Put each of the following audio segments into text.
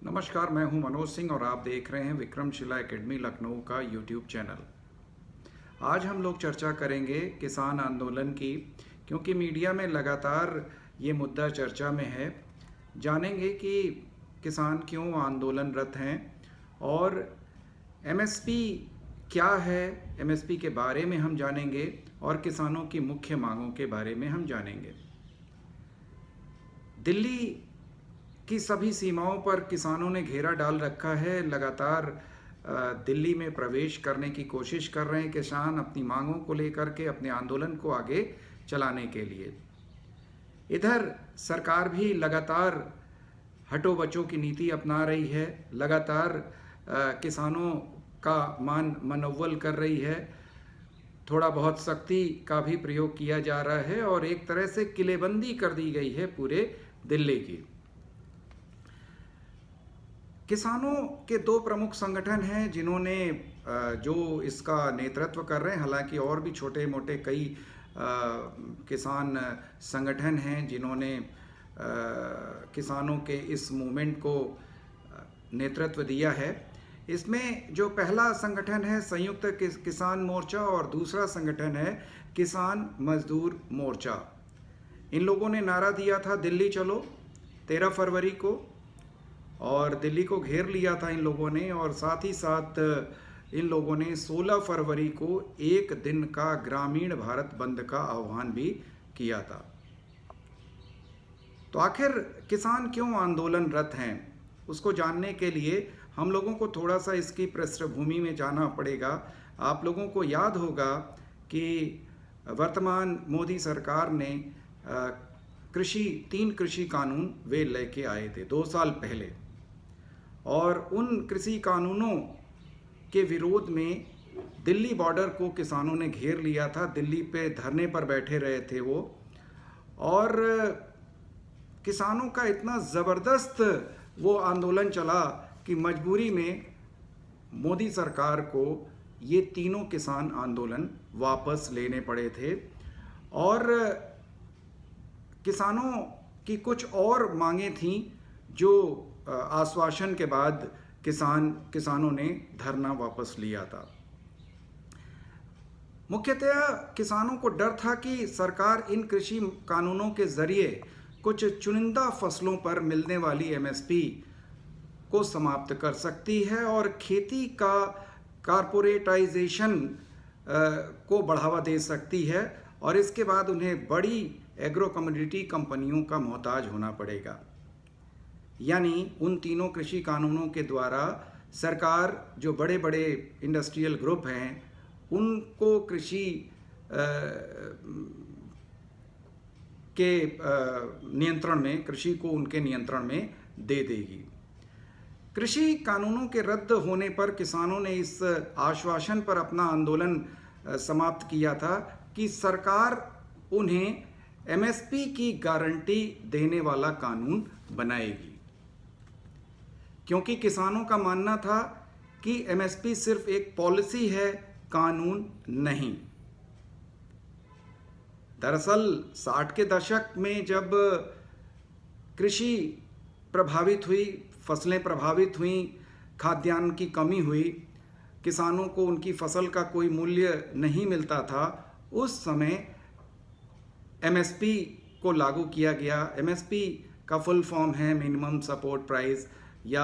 नमस्कार, मैं हूं मनोज सिंह और आप देख रहे हैं विक्रमशिला एकेडमी लखनऊ का यूट्यूब चैनल। आज हम लोग चर्चा करेंगे किसान आंदोलन की, क्योंकि मीडिया में लगातार ये मुद्दा चर्चा में है। जानेंगे कि किसान क्यों आंदोलनरत हैं और एमएसपी क्या है, एमएसपी के बारे में हम जानेंगे और किसानों की मुख्य मांगों के बारे में हम जानेंगे। दिल्ली की सभी सीमाओं पर किसानों ने घेरा डाल रखा है। लगातार दिल्ली में प्रवेश करने की कोशिश कर रहे हैं किसान अपनी मांगों को लेकर के, अपने आंदोलन को आगे चलाने के लिए। इधर सरकार भी लगातार हटो बचो की नीति अपना रही है, लगातार किसानों का मान मनोवल कर रही है। थोड़ा बहुत सख्ती का भी प्रयोग किया जा रहा है और एक तरह से किलेबंदी कर दी गई है पूरे दिल्ली की। किसानों के दो प्रमुख संगठन हैं जिन्होंने जो इसका नेतृत्व कर रहे हैं। हालांकि और भी छोटे मोटे कई किसान संगठन हैं जिन्होंने किसानों के इस मूवमेंट को नेतृत्व दिया है। इसमें जो पहला संगठन है संयुक्त किसान मोर्चा और दूसरा संगठन है किसान मजदूर मोर्चा। इन लोगों ने नारा दिया था दिल्ली चलो 13 फरवरी को, और दिल्ली को घेर लिया था इन लोगों ने। और साथ ही साथ इन लोगों ने 16 फरवरी को एक दिन का ग्रामीण भारत बंद का आह्वान भी किया था। तो आखिर किसान क्यों आंदोलनरत हैं, उसको जानने के लिए हम लोगों को थोड़ा सा इसकी पृष्ठभूमि में जाना पड़ेगा। आप लोगों को याद होगा कि वर्तमान मोदी सरकार ने तीन कृषि कानून वे लेके आए थे 2 साल पहले, और उन कृषि कानूनों के विरोध में दिल्ली बॉर्डर को किसानों ने घेर लिया था। दिल्ली पे धरने पर बैठे रहे थे वो, और किसानों का इतना ज़बरदस्त वो आंदोलन चला कि मजबूरी में मोदी सरकार को ये तीनों किसान आंदोलन वापस लेने पड़े थे। और किसानों की कुछ और मांगें थीं जो आश्वासन के बाद किसानों ने धरना वापस लिया था। मुख्यतः किसानों को डर था कि सरकार इन कृषि कानूनों के जरिए कुछ चुनिंदा फसलों पर मिलने वाली एमएसपी को समाप्त कर सकती है और खेती का कारपोरेटाइजेशन को बढ़ावा दे सकती है, और इसके बाद उन्हें बड़ी एग्रो कमोडिटी कंपनियों का मोहताज होना पड़ेगा। यानी उन तीनों कृषि कानूनों के द्वारा सरकार जो बड़े बड़े इंडस्ट्रियल ग्रुप हैं उनको कृषि के नियंत्रण में, कृषि को उनके नियंत्रण में दे देगी। कृषि कानूनों के रद्द होने पर किसानों ने इस आश्वासन पर अपना आंदोलन समाप्त किया था कि सरकार उन्हें एमएसपी की गारंटी देने वाला कानून बनाएगी, क्योंकि किसानों का मानना था कि एमएसपी सिर्फ एक पॉलिसी है, कानून नहीं। दरअसल 60 के दशक में जब कृषि प्रभावित हुई, फसलें प्रभावित हुई, खाद्यान्न की कमी हुई, किसानों को उनकी फसल का कोई मूल्य नहीं मिलता था, उस समय एमएसपी को लागू किया गया। एमएसपी का फुल फॉर्म है मिनिमम सपोर्ट प्राइस, या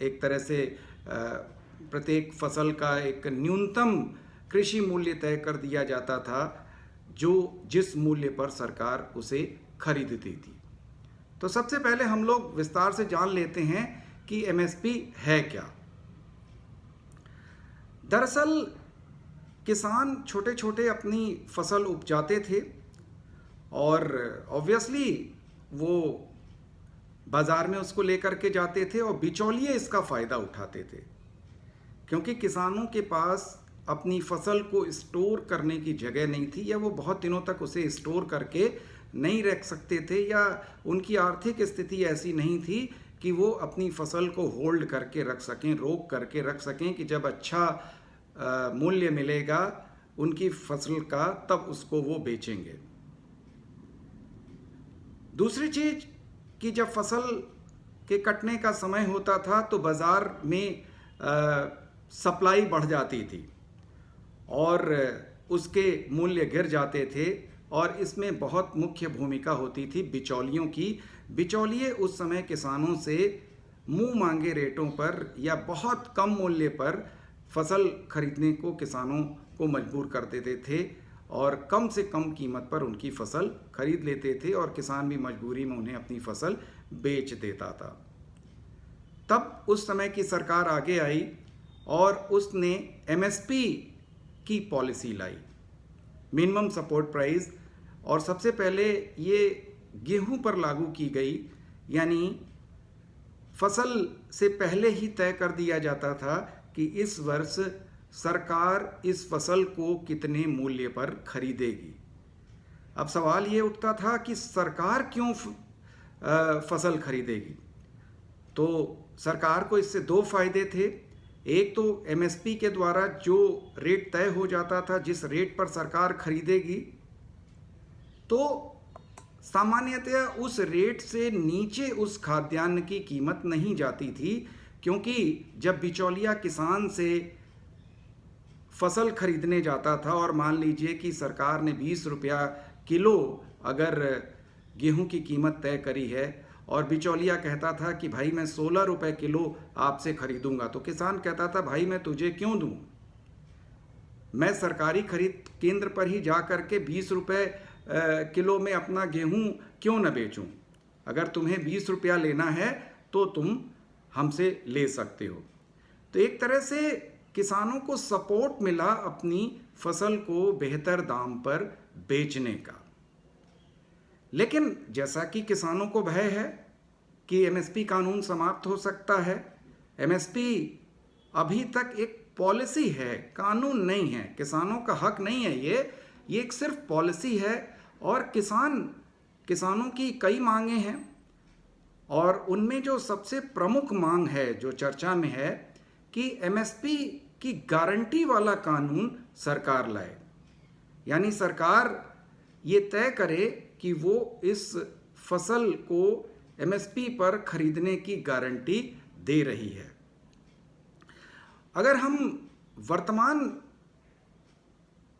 एक तरह से प्रत्येक फसल का एक न्यूनतम कृषि मूल्य तय कर दिया जाता था जो जिस मूल्य पर सरकार उसे खरीदती थी। तो सबसे पहले हम लोग विस्तार से जान लेते हैं कि एमएसपी है क्या। दरअसल किसान छोटे छोटे अपनी फसल उपजाते थे और ऑब्वियसली वो बाज़ार में उसको लेकर के जाते थे और बिचौलिए इसका फ़ायदा उठाते थे, क्योंकि किसानों के पास अपनी फसल को स्टोर करने की जगह नहीं थी, या वो बहुत दिनों तक उसे स्टोर करके नहीं रख सकते थे, या उनकी आर्थिक स्थिति ऐसी नहीं थी कि वो अपनी फसल को होल्ड करके रख सकें, रोक करके रख सकें कि जब अच्छा मूल्य मिलेगा उनकी फसल का तब उसको वो बेचेंगे। दूसरी चीज़ कि जब फसल के कटने का समय होता था तो बाज़ार में सप्लाई बढ़ जाती थी और उसके मूल्य गिर जाते थे, और इसमें बहुत मुख्य भूमिका होती थी बिचौलियों की। बिचौलिए उस समय किसानों से मुंह मांगे रेटों पर या बहुत कम मूल्य पर फसल खरीदने को किसानों को मजबूर कर देते थे और कम से कम कीमत पर उनकी फसल खरीद लेते थे, और किसान भी मजबूरी में उन्हें अपनी फसल बेच देता था। तब उस समय की सरकार आगे आई और उसने एमएसपी की पॉलिसी लाई, मिनिमम सपोर्ट प्राइस, और सबसे पहले ये गेहूं पर लागू की गई। यानी फसल से पहले ही तय कर दिया जाता था कि इस वर्ष सरकार इस फसल को कितने मूल्य पर खरीदेगी। अब सवाल ये उठता था कि सरकार क्यों फसल खरीदेगी? तो सरकार को इससे दो फायदे थे। एक तो एमएसपी के द्वारा जो रेट तय हो जाता था, जिस रेट पर सरकार खरीदेगी, तो सामान्यतया उस रेट से नीचे उस खाद्यान्न की कीमत नहीं जाती थी, क्योंकि जब बिचौलिया किसान से फसल खरीदने जाता था और मान लीजिए कि सरकार ने 20 रुपया किलो अगर गेहूं की कीमत तय करी है और बिचौलिया कहता था कि भाई मैं 16 रुपये किलो आपसे खरीदूंगा, तो किसान कहता था भाई मैं तुझे क्यों दूं, मैं सरकारी खरीद केंद्र पर ही जा कर के 20 रुपये किलो में अपना गेहूं क्यों न बेचूं? अगर तुम्हें 20 रुपया लेना है तो तुम हमसे ले सकते हो। तो एक तरह से किसानों को सपोर्ट मिला अपनी फसल को बेहतर दाम पर बेचने का। लेकिन जैसा कि किसानों को भय है कि एमएसपी कानून समाप्त हो सकता है, एमएसपी अभी तक एक पॉलिसी है, कानून नहीं है, किसानों का हक नहीं है। ये एक सिर्फ पॉलिसी है, और किसानों की कई मांगे हैं, और उनमें जो सबसे प्रमुख मांग है जो चर्चा में है कि एमएसपी की गारंटी वाला कानून सरकार लाए। यानी सरकार ये तय करे कि वो इस फसल को एमएसपी पर खरीदने की गारंटी दे रही है। अगर हम वर्तमान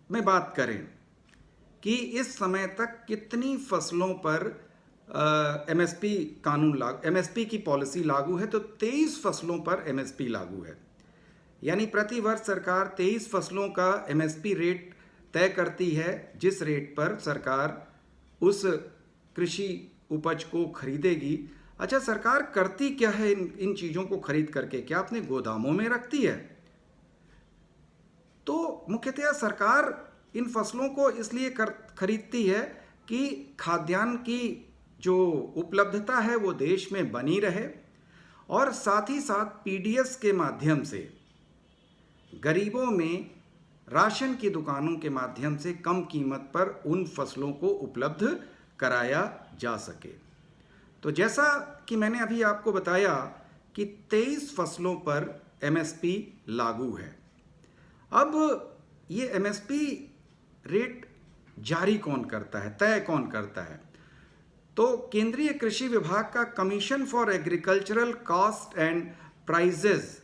में बात करें कि इस समय तक कितनी फसलों पर एमएसपी एमएसपी की पॉलिसी लागू है, तो 23 फसलों पर एमएसपी लागू है। यानी प्रति वर्ष सरकार 23 फसलों का एमएसपी रेट तय करती है, जिस रेट पर सरकार उस कृषि उपज को खरीदेगी। अच्छा, सरकार करती क्या है इन चीज़ों को खरीद करके? क्या अपने गोदामों में रखती है? तो मुख्यतः सरकार इन फसलों को इसलिए खरीदती है कि खाद्यान्न की जो उपलब्धता है वो देश में बनी रहे, और साथ ही साथ पीडीएस के माध्यम से गरीबों में राशन की दुकानों के माध्यम से कम कीमत पर उन फसलों को उपलब्ध कराया जा सके। तो जैसा कि मैंने अभी आपको बताया कि 23 फसलों पर एमएसपी लागू है। अब ये एमएसपी रेट जारी कौन करता है, तय कौन करता है? तो केंद्रीय कृषि विभाग का commission for agricultural cost and prices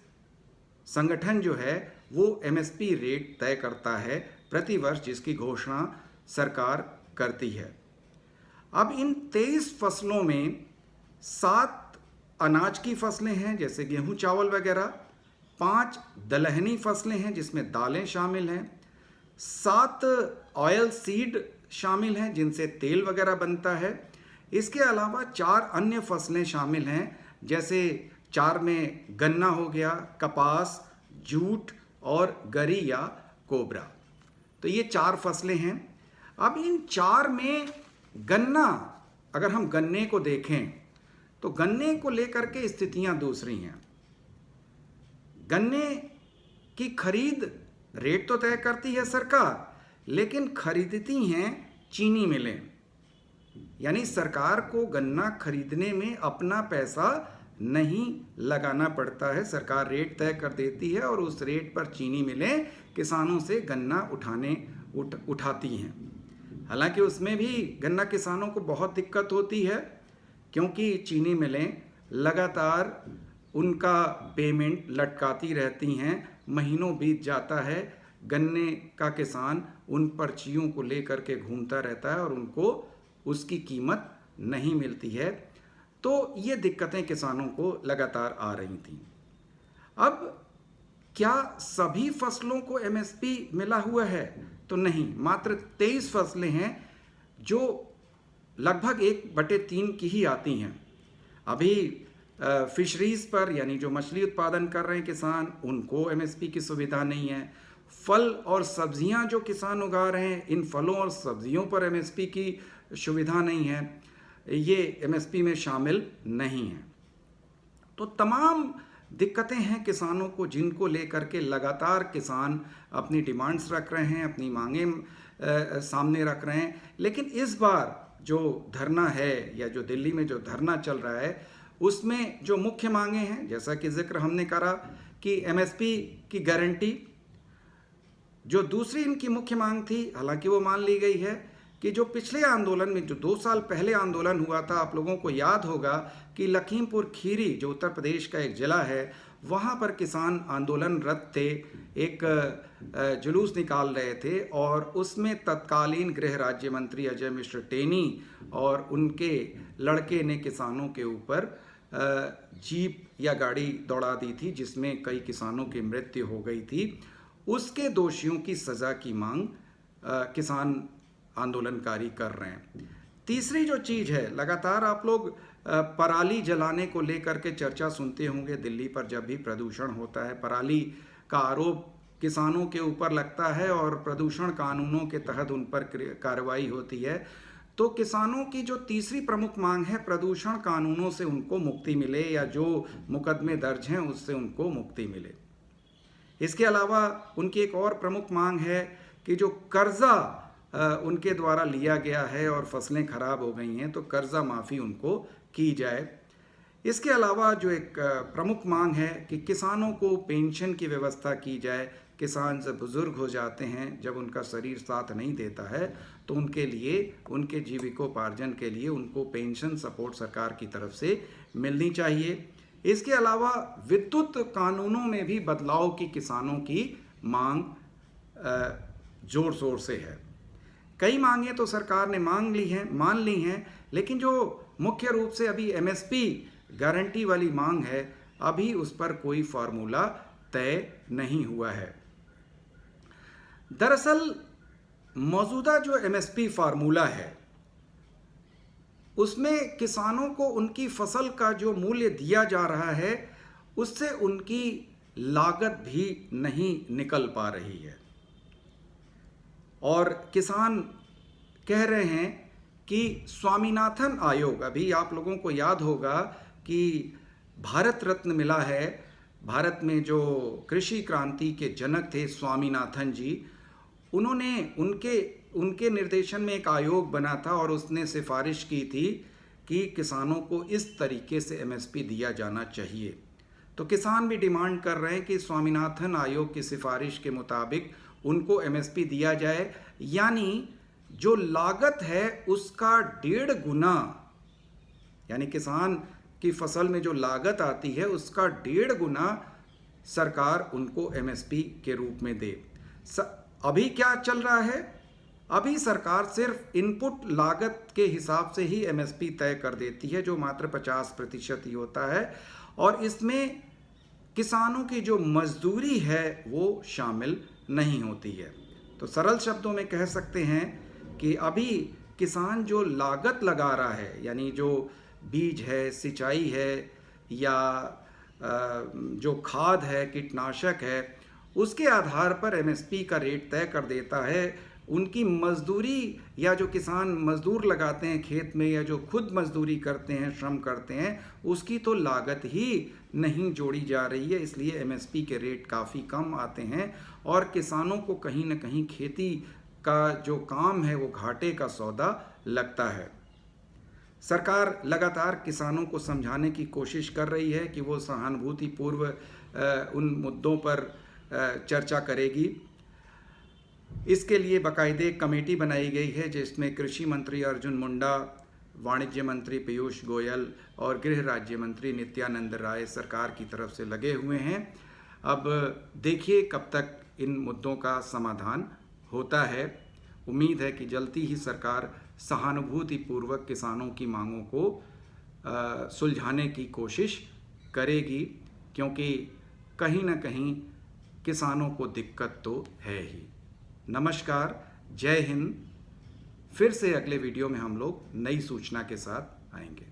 संगठन जो है वो एमएसपी रेट तय करता है प्रति वर्ष, जिसकी घोषणा सरकार करती है। अब इन 23 फसलों में 7 अनाज की फसलें हैं जैसे गेहूं चावल वगैरह, 5 दलहनी फसलें हैं जिसमें दालें शामिल हैं, 7 ऑयल सीड शामिल हैं जिनसे तेल वगैरह बनता है। इसके अलावा 4 अन्य फसलें शामिल हैं, जैसे 4 में गन्ना हो गया, कपास, जूट और गरी या कोबरा। तो ये 4 फसलें हैं। अब इन 4 में गन्ना, अगर हम गन्ने को देखें तो गन्ने को लेकर के स्थितियां दूसरी हैं। गन्ने की खरीद रेट तो तय करती है सरकार, लेकिन खरीदती हैं चीनी मिलें। यानी सरकार को गन्ना खरीदने में अपना पैसा नहीं लगाना पड़ता है, सरकार रेट तय कर देती है और उस रेट पर चीनी मिलें किसानों से गन्ना उठाती हैं। हालांकि उसमें भी गन्ना किसानों को बहुत दिक्कत होती है, क्योंकि चीनी मिलें लगातार उनका पेमेंट लटकाती रहती हैं। महीनों बीत जाता है, गन्ने का किसान उन पर्चियों को लेकर के घूमता रहता है और उनको उसकी कीमत नहीं मिलती है। तो ये दिक्कतें किसानों को लगातार आ रही थीं। अब क्या सभी फसलों को एमएसपी मिला हुआ है? तो नहीं, मात्र 23 फसलें हैं जो लगभग 1/3 की ही आती हैं। अभी फिशरीज़ पर, यानी जो मछली उत्पादन कर रहे हैं किसान, उनको एमएसपी की सुविधा नहीं है। फल और सब्जियां जो किसान उगा रहे हैं, इन फलों और सब्जियों पर एमएसपी की सुविधा नहीं है, ये एमएसपी में शामिल नहीं है। तो तमाम दिक्कतें हैं किसानों को, जिनको लेकर के लगातार किसान अपनी डिमांड्स रख रहे हैं, अपनी मांगें सामने रख रहे हैं। लेकिन इस बार जो धरना है, या जो दिल्ली में जो धरना चल रहा है, उसमें जो मुख्य मांगें हैं, जैसा कि जिक्र हमने करा कि एमएसपी की गारंटी। जो दूसरी इनकी मुख्य मांग थी, हालांकि वो मान ली गई है, कि जो पिछले आंदोलन में, जो 2 साल पहले आंदोलन हुआ था, आप लोगों को याद होगा कि लखीमपुर खीरी, जो उत्तर प्रदेश का एक ज़िला है, वहाँ पर किसान आंदोलनरत थे, एक जुलूस निकाल रहे थे, और उसमें तत्कालीन गृह राज्य मंत्री अजय मिश्र टेनी और उनके लड़के ने किसानों के ऊपर जीप या गाड़ी दौड़ा दी थी, जिसमें कई किसानों की मृत्यु हो गई थी। उसके दोषियों की सज़ा की मांग किसान आंदोलनकारी कर रहे हैं। तीसरी जो चीज़ है, लगातार आप लोग पराली जलाने को लेकर के चर्चा सुनते होंगे। दिल्ली पर जब भी प्रदूषण होता है, पराली का आरोप किसानों के ऊपर लगता है और प्रदूषण कानूनों के तहत उन पर कार्रवाई होती है। तो किसानों की जो तीसरी प्रमुख मांग है, प्रदूषण कानूनों से उनको मुक्ति मिले, या जो मुकदमे दर्ज हैं उससे उनको मुक्ति मिले। इसके अलावा उनकी एक और प्रमुख मांग है कि जो कर्जा उनके द्वारा लिया गया है और फसलें खराब हो गई हैं, तो कर्जा माफ़ी उनको की जाए। इसके अलावा जो एक प्रमुख मांग है कि किसानों को पेंशन की व्यवस्था की जाए। किसान जब बुज़ुर्ग हो जाते हैं, जब उनका शरीर साथ नहीं देता है, तो उनके लिए, उनके जीविकोपार्जन के लिए उनको पेंशन सपोर्ट सरकार की तरफ से मिलनी चाहिए। इसके अलावा विद्युत कानूनों में भी बदलाव की किसानों की मांग जोर शोर से है। कई मांगें तो सरकार ने मान ली हैं, लेकिन जो मुख्य रूप से अभी एमएसपी गारंटी वाली मांग है, अभी उस पर कोई फार्मूला तय नहीं हुआ है। दरअसल मौजूदा जो एमएसपी फार्मूला है, उसमें किसानों को उनकी फसल का जो मूल्य दिया जा रहा है, उससे उनकी लागत भी नहीं निकल पा रही है। और किसान कह रहे हैं कि स्वामीनाथन आयोग, अभी आप लोगों को याद होगा कि भारत रत्न मिला है, भारत में जो कृषि क्रांति के जनक थे स्वामीनाथन जी, उन्होंने उनके निर्देशन में एक आयोग बना था और उसने सिफारिश की थी कि किसानों को इस तरीके से एमएसपी दिया जाना चाहिए। तो किसान भी डिमांड कर रहे हैं कि स्वामीनाथन आयोग की सिफारिश के मुताबिक उनको एमएसपी दिया जाए, यानी जो लागत है उसका 1.5 गुना, यानी किसान की फसल में जो लागत आती है उसका 1.5 गुना सरकार उनको एमएसपी के रूप में दे। अभी क्या चल रहा है? अभी सरकार सिर्फ इनपुट लागत के हिसाब से ही एमएसपी तय कर देती है, जो मात्र 50% ही होता है, और इसमें किसानों की जो मजदूरी है वो शामिल नहीं होती है। तो सरल शब्दों में कह सकते हैं कि अभी किसान जो लागत लगा रहा है, यानी जो बीज है, सिंचाई है, या जो खाद है, कीटनाशक है, उसके आधार पर एमएसपी का रेट तय कर देता है। उनकी मजदूरी, या जो किसान मजदूर लगाते हैं खेत में, या जो खुद मजदूरी करते हैं, श्रम करते हैं, उसकी तो लागत ही नहीं जोड़ी जा रही है। इसलिए एमएसपी के रेट काफ़ी कम आते हैं और किसानों को कहीं ना कहीं खेती का जो काम है वो घाटे का सौदा लगता है। सरकार लगातार किसानों को समझाने की कोशिश कर रही है कि वो सहानुभूतिपूर्व उन मुद्दों पर चर्चा करेगी। इसके लिए बाकायदे कमेटी बनाई गई है, जिसमें कृषि मंत्री अर्जुन मुंडा, वाणिज्य मंत्री पीयूष गोयल और गृह राज्य मंत्री नित्यानंद राय सरकार की तरफ से लगे हुए हैं। अब देखिए कब तक इन मुद्दों का समाधान होता है। उम्मीद है कि जल्दी ही सरकार सहानुभूतिपूर्वक किसानों की मांगों को सुलझाने की कोशिश करेगी, क्योंकि कहीं ना कहीं किसानों को दिक्कत तो है ही। नमस्कार, जय हिंद। फिर से अगले वीडियो में हम लोग नई सूचना के साथ आएंगे।